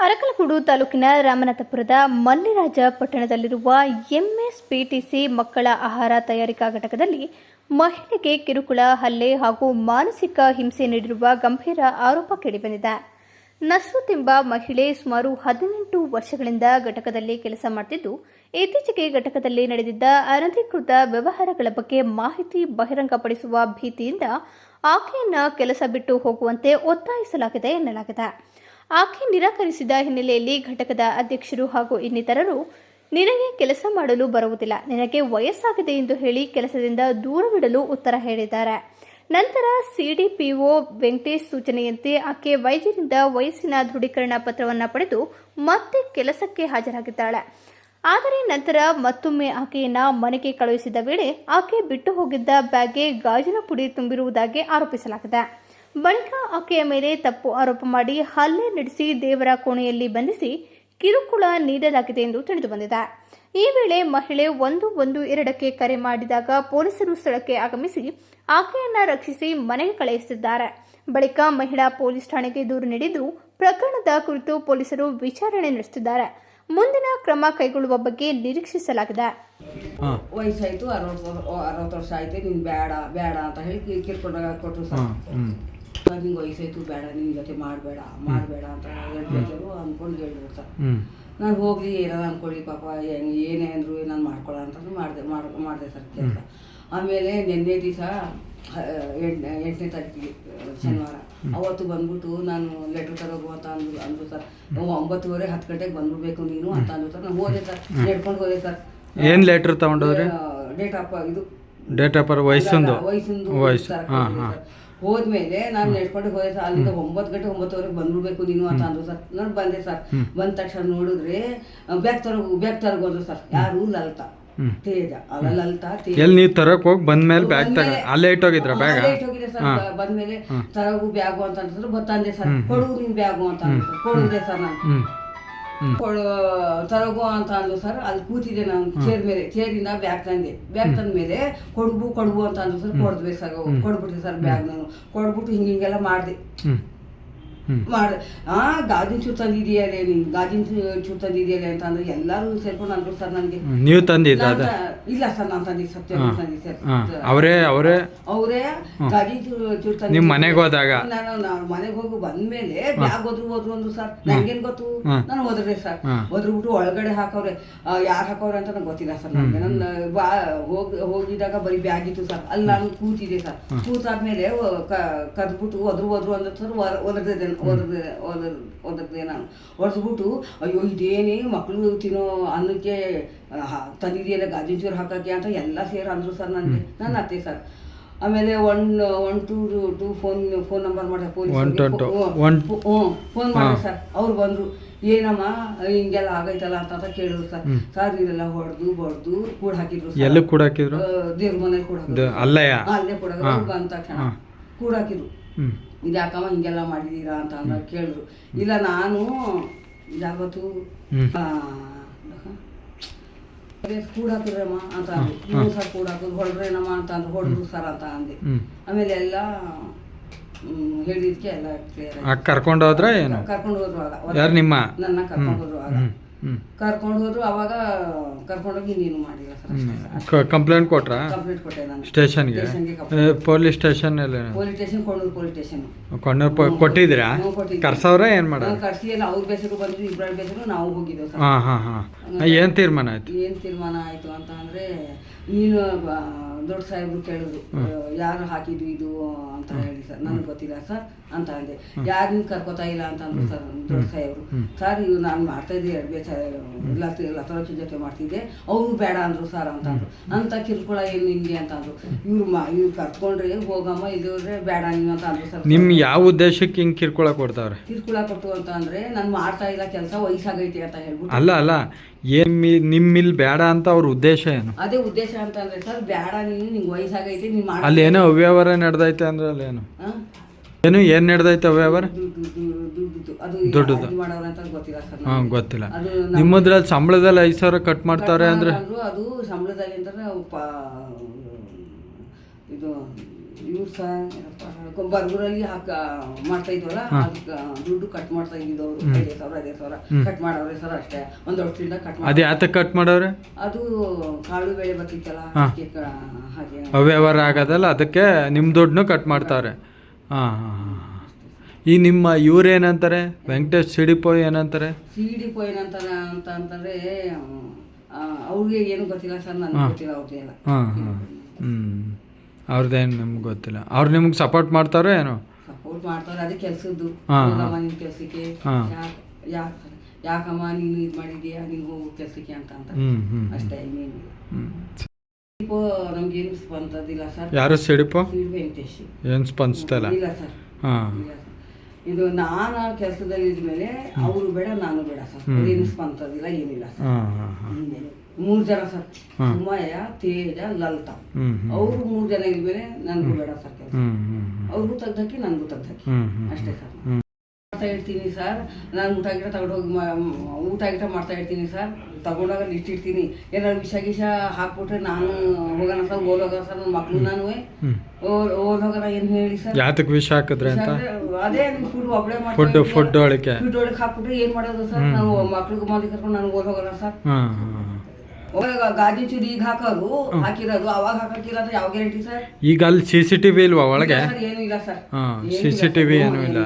ಅರಕಲಗೂಡು ತಾಲೂಕಿನ ರಾಮನಾಥಪುರದ ಮಲ್ಲಿರಾಜ ಪಟ್ಟಣದಲ್ಲಿರುವ ಎಂಎಸ್ಪಿಟಿಸಿ ಮಕ್ಕಳ ಆಹಾರ ತಯಾರಿಕಾ ಘಟಕದಲ್ಲಿ ಮಹಿಳೆಗೆ ಕಿರುಕುಳ, ಹಲ್ಲೆ ಹಾಗೂ ಮಾನಸಿಕ ಹಿಂಸೆ ನೀಡಿರುವ ಗಂಭೀರ ಆರೋಪ ಕೇಳಿಬಂದಿದೆ. ನಸ್ರುತ್ ಎಂಬ ಮಹಿಳೆ ಸುಮಾರು 18 ವರ್ಷಗಳಿಂದ ಘಟಕದಲ್ಲಿ ಕೆಲಸ ಮಾಡುತ್ತಿದ್ದು, ಇತ್ತೀಚೆಗೆ ಘಟಕದಲ್ಲಿ ನಡೆದಿದ್ದ ಅನಧಿಕೃತ ವ್ಯವಹಾರಗಳ ಬಗ್ಗೆ ಮಾಹಿತಿ ಬಹಿರಂಗಪಡಿಸುವ ಭೀತಿಯಿಂದ ಆಕೆಯನ್ನು ಕೆಲಸ ಬಿಟ್ಟು ಹೋಗುವಂತೆ ಒತ್ತಾಯಿಸಲಾಗಿದೆ ಎನ್ನಲಾಗಿದೆ. ಆಕೆ ನಿರಾಕರಿಸಿದ ಹಿನ್ನೆಲೆಯಲ್ಲಿ ಘಟಕದ ಅಧ್ಯಕ್ಷರು ಹಾಗೂ ಇನ್ನಿತರರು ನಿನಗೆ ಕೆಲಸ ಮಾಡಲು ಬರುವುದಿಲ್ಲ, ನಿನಗೆ ವಯಸ್ಸಾಗಿದೆ ಎಂದು ಹೇಳಿ ಕೆಲಸದಿಂದ ದೂರವಿಡಲು ಉತ್ತರ ಹೇಳಿದ್ದಾರೆ. ನಂತರ ಸಿಡಿಪಿಒ ವೆಂಕಟೇಶ್ ಸೂಚನೆಯಂತೆ ಆಕೆ ವೈದ್ಯರಿಂದ ವಯಸ್ಸಿನ ದೃಢೀಕರಣ ಪತ್ರವನ್ನು ಪಡೆದು ಮತ್ತೆ ಕೆಲಸಕ್ಕೆ ಹಾಜರಾಗಿದ್ದಾಳೆ. ಆದರೆ ನಂತರ ಮತ್ತೊಮ್ಮೆ ಆಕೆಯನ್ನು ಮನೆಗೆ ಕಳುಹಿಸಿದ ವೇಳೆ ಆಕೆ ಬಿಟ್ಟು ಹೋಗಿದ್ದ ಬ್ಯಾಗ್ಗೆ ಗಾಜಿನ ಪುಡಿ ತುಂಬಿರುವುದಾಗಿ ಆರೋಪಿಸಲಾಗಿದೆ. ಬಳಿಕ ಆಕೆಯ ಮೇಲೆ ತಪ್ಪು ಆರೋಪ ಮಾಡಿ ಹಲ್ಲೆ ನಡೆಸಿ ದೇವರ ಕೋಣೆಯಲ್ಲಿ ಬಂಧಿಸಿ ಕಿರುಕುಳ ನೀಡಲಾಗಿದೆ ಎಂದು ತಿಳಿದುಬಂದಿದೆ. ಈ ವೇಳೆ ಮಹಿಳೆ 112ಕ್ಕೆ ಕರೆ ಮಾಡಿದಾಗ ಪೊಲೀಸರು ಸ್ಥಳಕ್ಕೆ ಆಗಮಿಸಿ ಆಕೆಯನ್ನು ರಕ್ಷಿಸಿ ಮನೆಗೆ ಕಳುಹಿಸಿದ್ದಾರೆ. ಬಳಿಕ ಮಹಿಳಾ ಪೊಲೀಸ್ ಠಾಣೆಗೆ ದೂರು ನೀಡಿದ್ದು, ಪ್ರಕರಣದ ಕುರಿತು ಪೊಲೀಸರು ವಿಚಾರಣೆ ನಡೆಸುತ್ತಿದ್ದಾರೆ. ಮುಂದಿನ ಕ್ರಮ ಕೈಗೊಳ್ಳುವ ಬಗ್ಗೆ ನಿರೀಕ್ಷಿಸಲಾಗಿದೆ. ವಯಸ್ಸಾಯ್ತು, 60 ವರ್ಷ ಆಯ್ತು, ನೀನು ಬೇಡ ಬೇಡ ಅಂತ ಹೇಳಿ ಕಿರ್ಕೊಂಡು ಕೊಟ್ಟರು ಸರ್. ನಿಂಗೆ ವಯಸ್ಸಾಯ್ತು, ಬೇಡ, ನಿನ್ನ ಜೊತೆ ಮಾಡಬೇಡ ಅಂತ ಹೇಳ್ಬೇಕಾದ್ರು ಅಂದ್ಕೊಂಡು ಹೇಳಿದ್ರು ಸರ್. ನಾನು ಹೋಗ್ಲಿ ಏನಾದ್ರು ಅಂದ್ಕೊಳ್ಳಿ, ಪಾಪ ಏನೇ ಅಂದರು ನಾನು ಮಾಡ್ಕೊಳ್ಳೋ ಅಂತಂದು ಮಾಡಿದೆ ಸರ್ ಕೆಲಸ. ಆಮೇಲೆ ನಿನ್ನೆ ದಿವಸ 8ನೇ ತಾರೀಕಿಗೆ ಶನಿವಾರ ಅವತ್ತು ಬಂದ್ಬಿಟ್ಟು ನಾನು ಲೆಟ್ರ್ ತರೋಗು ಅಂತ ಅಂದ್ರು ಸರ್. 9:30 10 ಗಂಟೆಗೆ ಬಂದ್ಬಿಡ್ಬೇಕು ನೀನು ಅಂತ ಅಂದ್ರು ಸರ್. ನಾನು ಹೋದೆ ಸರ್, ನಡ್ಕೊಂಡು ಹೋದೆ ಸರ್. ಏನು ಲೆಟ್ರ್ ತಗೊಂಡೋದ್ರಿ? ಡೇಟ್ ಆಫ್ ವಯಸ್ಸಿಂದು ಸರ್. ಹೋದ್ಮೇಲೆ ನಾನು ನಡ್ಕೊಂಡು ಹೋದೆ ಸರ್. ಅಲ್ಲಿಂದ 9 ಗಂಟೆ 9:30 ಬಂದ್ಬಿಡ್ಬೇಕು ನೀನು ಅಂತ ಅಂದ್ರು ಸರ್. ನಾನು ಬಂದೆ ಸರ್. ಬಂದ ತಕ್ಷಣ ನೋಡಿದ್ರೆ ಬ್ಯಾಗ್ ತರಗು ಅಂದ್ರು ಸರ್. ಯಾರು? ಲಲಿತಾ ತೇಜ. ಲಲಿತಾ ತೇಜ. ಎಲ್ಲಿ ನೀವು ತರಕ್ ಹೋಗಿ ಬಂದ್ಮೇಲೆ ಬ್ಯಾಗ್ ಅಲ್ಲೇ ಇಟ್ಟೋಗಿದ್ರ ಬ್ಯಾಗ್? ಇಟ್ಟೋಗಿದೆ ಸರ್. ಬಂದ್ಮೇಲೆ ತರಗು ಬ್ಯಾಗು ಅಂತ ಅಂದ್ರು. ತಂದೆ ಸರ್. ಕೊಡು ನೀನ್ ಬ್ಯಾಗು ಅಂತ ಅಂದ್ರು. ಕೊಡುದೆ ಸರ್. ನಾನು ತರಗು ಅಂತ ಅಂದ್ರು ಸರ್. ಅಲ್ಲಿ ಕೂತಿದ್ದೆ ನಾನು ಚೇರಿಂದ ಬ್ಯಾಗ್ ತಂದೆ. ಬ್ಯಾಗ್ ತಂದ ಮೇಲೆ ಕೊಡ್ಬು ಅಂತ ಅಂದ್ರು ಸರ್. ಕೊಡ್ದ್ವಿ ಸರ್. ಕೊಡ್ಬಿಟ್ರಿ ಸರ್ ಬ್ಯಾಗ್. ನಾನು ಕೊಡ್ಬಿಟ್ಟು ಹಿಂಗೆಲ್ಲ ಮಾಡಿದೆ. ಗಾಜಿನ ಚೂರು ತಂದಿದೆಯಲ್ಲೇ, ನೀನು ಗಾಜಿನ ಚೂರು ತಂದಿದೆಯಲ್ಲ ಅಂತ ಅಂದ್ರೆ ಎಲ್ಲರೂ ಸೇರ್ಕೊಂಡು ಅಂದ್ರು ಸರ್. ನನಗೆ ನೀವು ತಂದಿದ್ದ? ಇಲ್ಲ ಸರ್, ನಾನು ತಂದಿದ್ದು ಸತ್ಯ ತಂದಿದ್ದೆ ಸರ್. ಅವರೇ ಗಾಜಿನ ಚೂರು ತಂದು ನಿಮ್ಮ ಮನೆಗೆ ಹೋದಾಗ ನಾನು ಮನೆಗೆ ಹೋಗಿ ಬಂದ್ಮೇಲೆ ಬ್ಯಾಗ್ ಹೋದ್ರು ಅಂದ್ರು ಸರ್. ನಂಗೇನು ಗೊತ್ತು? ನಾನು ಹೋದ್ರೆ ಸರ್. ಹೋದ್ಬಿಟ್ಟು ಒಳಗಡೆ ಹಾಕವ್ರೆ. ಯಾರು ಹಾಕವ್ರೆ ಅಂತ ನಂಗೆ ಗೊತ್ತಿಲ್ಲ ಸರ್. ನನಗೆ ನನ್ನ ಹೋಗಿದಾಗ ಬರೀ ಬ್ಯಾಗ್ ಇತ್ತು ಸರ್. ಅಲ್ಲಿ ನಾನು ಕೂತಿದ್ದೆ ಸರ್. ಕೂತಾದ್ಮೇಲೆ ಕದ್ಬಿಟ್ಟು ಹೋದ್ರು ಅಂದ್ರು ಸರ್. ಓದದೆ ನಾನು ಹೊಡೆದ್ಬಿಟ್ಟು, ಅಯ್ಯೋ ಇದೇನೇ ಮಕ್ಕಳು ತಿನ್ನೋ ಅನ್ನಕ್ಕೆ ತಂದಿದೆಯಲ್ಲ ಗಾಜಿನ ಚೂರು ಹಾಕಕ್ಕೆ ಅಂತ ಎಲ್ಲ ಸೇರಿ ಅಂದರು ಸರ್. ನನಗೆ ನನ್ನ ಅತ್ತೆ ಸರ್. ಆಮೇಲೆ 112 ಫೋನ್ ನಂಬರ್ ಮಾಡಿ ಫೋನ್ ಮಾಡಿ ಸರ್. ಅವ್ರು ಬಂದರು. ಏನಮ್ಮ ಹಿಂಗೆಲ್ಲ ಆಗೈತಲ್ಲ ಅಂತ ಕೇಳಿದ್ರು ಸರ್. ಸರ್ ಇದೆಲ್ಲ ಹೊಡೆದು ಕೂಡ ಹಾಕಿದ್ರು. ಎಲ್ಲ ಕೂಡ ಹಾಕಿದ್ರು? ದೇವ್ರ ಮನೇಲಿ ಕೂಡ ಅಲ್ಲೇ ಕೂಡ ಬಂದ ತಕ್ಷಣ ಕೂಡ ಹಾಕಿದ್ರು. ಇದ್ಯಾಕಮ್ಮ ಹಿಂಗೆಲ್ಲ ಮಾಡಿದ್ದೀರಾ ಅಂತ ಕೇಳಿದ್ರು. ಇಲ್ಲ ನಾನು ಯಾವತ್ತು ಕೂಡ ಹಾಕಿದ್ರಮ್ಮ ಅಂತ ಅಂದ್ರು. ಸರ್ ಕೂಡ ಹಾಕಿದ್ರು. ಹೊಡ್ರೇನಮ್ಮ ಅಂತ ಅಂದ್ರು. ಹೊಡೆದ್ರು ಸರ್ ಅಂತ ಅಂದೆ. ಆಮೇಲೆ ಎಲ್ಲ ಹೇಳಿದ್ಕೆ ಎಲ್ಲ ಕ್ಲಿಯರ್. ಕರ್ಕೊಂಡು ಹೋದ್ರ? ಕರ್ಕೊಂಡು ಹೋದ್ರು. ಯಾರು? ನಿಮ್ಮ ನನ್ನ ಕರ್ಕೊಂಡು ಹೋದ್ರು. ಕರ್ಕೊಂಡು ಹೋದ್ರು. ಅವಾಗ ಕರ್ಕೊಂಡೋಗಿ ನೀನು ಮಾಡಿಲ್ಲ ಸರ್. ಕಂಪ್ಲೇಂಟ್ ಕೊಟ್ರಾ? ಕಂಪ್ಲೇಂಟ್ ಕೊಟ್ಟೆ ನಾನು ಸ್ಟೇಷನ್ಗೆ. Police station Konnur police station ಕೊಟ್ಟಿದ್ದೀರಾ? ಕರ್ಸವ್ರ ಏನು ಮಾಡ? ಕರ್ಸಿ ಎಲ್ಲ ಅವ್ರ ಬೇಸರು ಬಂದ್ರು, ಇಬ್ಬರ ಬೇಸರು ನಾವು ಹೋಗಿದ್ದೇವೆ ಸರ್. ಏನು ತೀರ್ಮಾನ ಆಯ್ತು? ಏನು ತೀರ್ಮಾನ ಆಯ್ತು ಅಂತ ಅಂದ್ರೆ, ನೀನು ದೊಡ್ಡ ಸಾಹೇಬ್ರು ಕೇಳಿದ್ರು ಯಾರು ಹಾಕಿದ್ದು ಇದು ಅಂತ ಹೇಳಿ ಸರ್. ನನಗೆ ಗೊತ್ತಿಲ್ಲ ಸರ್ ಅಂತ ಅಂದೆ. ಯಾರು ನೀವು ಕರ್ಕೋತಾ ಇಲ್ಲ ಅಂತ ಅಂದ್ರು ಸರ್ ದೊಡ್ಡ ಸಾಹೇಬ್ರು. ಸರ್ ಇವು ನಾನು ಮಾಡ್ತಾ ಇದ್ದೆ ಲತರಚಿ ಜೊತೆ ಮಾಡ್ತಿದ್ದೆ, ಅವರು ಬೇಡ ಅಂದ್ರು ಸರ್ ಅಂತ ಅಂದ್ರು. ಅಂತ ಕಿರುಕುಳ ಏನು ನಿಮ್ಗೆ ಅಂತ ಅಂದ್ರು. ಇವ್ರು ಕರ್ಕೊಂಡ್ರೆ ಹೋಗಮ್ಮ, ಇದ್ರೆ ಬೇಡ ನೀವು ಅಂತ ಅಂದ್ರು ಸರ್. ನಿಮ್ ಯಾವ ಉದ್ದೇಶಕ್ಕೆ ಹಿಂಗೆ ಕಿರುಕುಳ ಕೊಡ್ತಾವ್ರೆ? ಕಿರುಕುಳ ಕೊಟ್ಟು ಅಂತ ಅಂದ್ರೆ ನಾನು ಮಾಡ್ತಾ ಇಲ್ಲ ಕೆಲಸ, ವಯಸ್ಸಾಗೈತೆ ಅಂತ ಹೇಳ್ಬಿಟ್ಟು. ಅಲ್ಲ ನಿಮ್ಮಿಲ್ ಬೇಡ ಅಂತ ಅವ್ರ ಉದ್ದೇಶ ಏನು? ಅದೇ ಉದ್ದೇಶ ಅಂತ ಅಂದ್ರೆ ಸರ್, ಬೇಡ ನೀನು, ನಿಂಗೆ ವಯಸ್ಸಾಗೈತೆ, ನೀನು ಅಲ್ಲಿ ಏನೋ ಅವ್ಯವಹಾರ ನಡೆದೈತೆ ಅಂದ್ರೆ ಅಲ್ಲಿ ಏನ್ ನಡೆದೈತೆ ಅವ್ಯವಹಾರ? ದುಡ್ಡು ಮಾಡೋರಂತ ಗೊತ್ತಿಲ್ಲ ಸರ್. ಗೊತ್ತಿಲ್ಲ. ನಿಮ್ಮದ್ರಲ್ಲಿ ಸಂಬಳದಲ್ಲಿ 5,000 ಕಟ್ ಮಾಡ್ತಾರೆ ಅಂದ್ರೆ ಅದು ಸಂಬಳದಲ್ಲಿ ಅಂತ ಇದು ಇವ್ರು ಸಹ ಬರ್ಗೂರಲ್ಲಿ ಮಾಡ್ತಾ ಇದ್ವಲ್ಲ ಅದಕ್ಕೆ ದುಡ್ಡು ಕಟ್ ಮಾಡ್ತಾ ಇದ್ದಿದ್ದು ಅವರು 5,000 ಕಟ್ ಮಾಡವ್ರೆ ಸರ್ ಅಷ್ಟೇ. ಒಂದು ವರ್ಷದಿಂದ ಕಟ್ ಮಾಡಿ. ಅದು ಯಾತಕ್ಕೆ ಕಟ್ ಮಾಡವ್ರೆ? ಅದು ಕಾಳು ಬೆಳೆ ಬರ್ತಿತ್ತಲ್ಲ ಹಾಗೆ ಅವ್ಯವಹಾರ ಆಗೋದಲ್ಲ, ಅದಕ್ಕೆ ನಿಮ್ಮ ದುಡ್ಡನ್ನು ಕಟ್ ಮಾಡ್ತಾವ್ರೆ. ಹಾಂ ಹಾಂ ಹಾಂ. ಈ ನಿಮ್ಮ ಇವ್ರು ಏನಂತಾರೆ, ವೆಂಕಟೇಶ್ ಸಿಡಿಪೋ ಏನಂತಾರೆ? ಸಿಡಿಪೋ ಏನಂತಾರೆ ಅಂತಂದರೆ ಅವ್ರಿಗೆ ಏನು ಗೊತ್ತಿಲ್ಲ ಸರ್, ನನಗೆ ಗೊತ್ತಿಲ್ಲ ಅವ್ರದ್ದೆಲ್ಲ. ಹಾಂ ಹಾಂ ಅವ್ರದ್ದೇನು ನಿಮ್ಗೆ ಗೊತ್ತಿಲ್ಲ. ಅವ್ರು ನಿಮ್ಗೆ ಸಪೋರ್ಟ್ ಮಾಡ್ತಾರೋ ಏನೋ? ಸಪೋರ್ಟ್ ಮಾಡ್ತಾರೆ, ಅದೇ ಕೆಲಸದ್ದು. ಹಾಂ ನಿನ್ನ ಕೆಲಸಕ್ಕೆ ಯಾಕಮ್ಮ ನೀನು ಇದು ಮಾಡಿದ್ಯಾ, ನೀನು ಹೋಗೋ ಕೆಲಸಕ್ಕೆ ಅಂತ ಅಷ್ಟೇ. ಇನ್ನೇನು ನಮ್ಗೇನು ಸ್ಪಂದಿಲ್ಲ ಸರ್. ಯಾರು ಸಿಡಿಪೋ? ವೆಂಕಟೇಶ್ ಏನು ಸ್ಪಂದಿಸ್ತಲ್ಲ? ಇಲ್ಲ ಸರ್. ಹಾಂ. ಇದು ನಾನು ಕೆಲಸದಲ್ಲಿ ಇದ್ಮೇಲೆ ಅವರು ಬೇಡ ನಾನು ಬೇಡ ಸರ್, ಏನು ಸ್ಪಂದಿಲ್ಲ ಏನಿಲ್ಲ ಸರ್. ಹಾಂ ಹಾಂ ಹಾಂ. 3 ಜನ ಸರ್, ಸುಮಯ್ಯ, ತೇಜ, ಲಲಿತಾ, ಅವರು 3 ಜನ ಇದ್ಮೇಲೆ ನನಗೂ ಬೇಡ ಸರ್ ಕೆಲಸ. ಅವ್ರಿಗೂ ತೆಗ್ದಾಕಿ ನನಗೂ ತೆಗ್ದಾಕಿ ಅಷ್ಟೇ ಸರ್. ಮಾಡ್ತಾ ಇರ್ತೀನಿ ಸರ್, ನಾನು ಊಟ ಗಿಟ ತಗೊಂಡೋಗಿ ಊಟ ಗಿಟ ಮಾಡ್ತಾ ಇರ್ತೀನಿ ಸರ್. ತಗೊಂಡಾಗ ಲಿಸ್ಟ್ ಇಡ್ತೀನಿ. ಏನಾದ್ರು ವಿಷ ಹಾಕ್ಬಿಟ್ರೆ ನಾನು ಹೋಗೋಣ ಸರ್, ಓದೋಗ ಸರ್, ನನ್ನ ಮಕ್ಳು ನಾನು ಓದೋಗರ ಏನು ಹೇಳಿ ಸರ್. ಯಾತಕ್ಕೆ ವಿಷ ಹಾಕಿದ್ರೆ ಅಂತ? ಅದೇ ಫುಡ್ ಒಬ್ಬಳೆ ಫುಡ್ ಒಳಗೆ ಹಾಕ್ಬಿಟ್ರೆ ಏನು ಮಾಡೋದು ಸರ್, ನಾವು ಮಕ್ಳಿಗೆ ಮಂದಿ ಕರ್ಕೊಂಡು ನಾನು ಓದೋಗಲ್ಲ ಸರ್. ಹಾಂ ಹಾಂ. ಗಾಜಿ ಚೂರಿ ಈಗ ಹಾಕಿರೋದು ಅವಾಗ ಹಾಕಿಲ್ಲ ಅಂತ ಯಾವ ಗ್ಯಾರಂಟಿ ಸರ್? ಈಗ ಅಲ್ಲಿ CCTV ಇಲ್ವಾ ಒಳಗೆ? ಏನು ಇಲ್ಲ ಸರ್. ಹಾಂ, CCTV ಏನೂ ಇಲ್ಲ.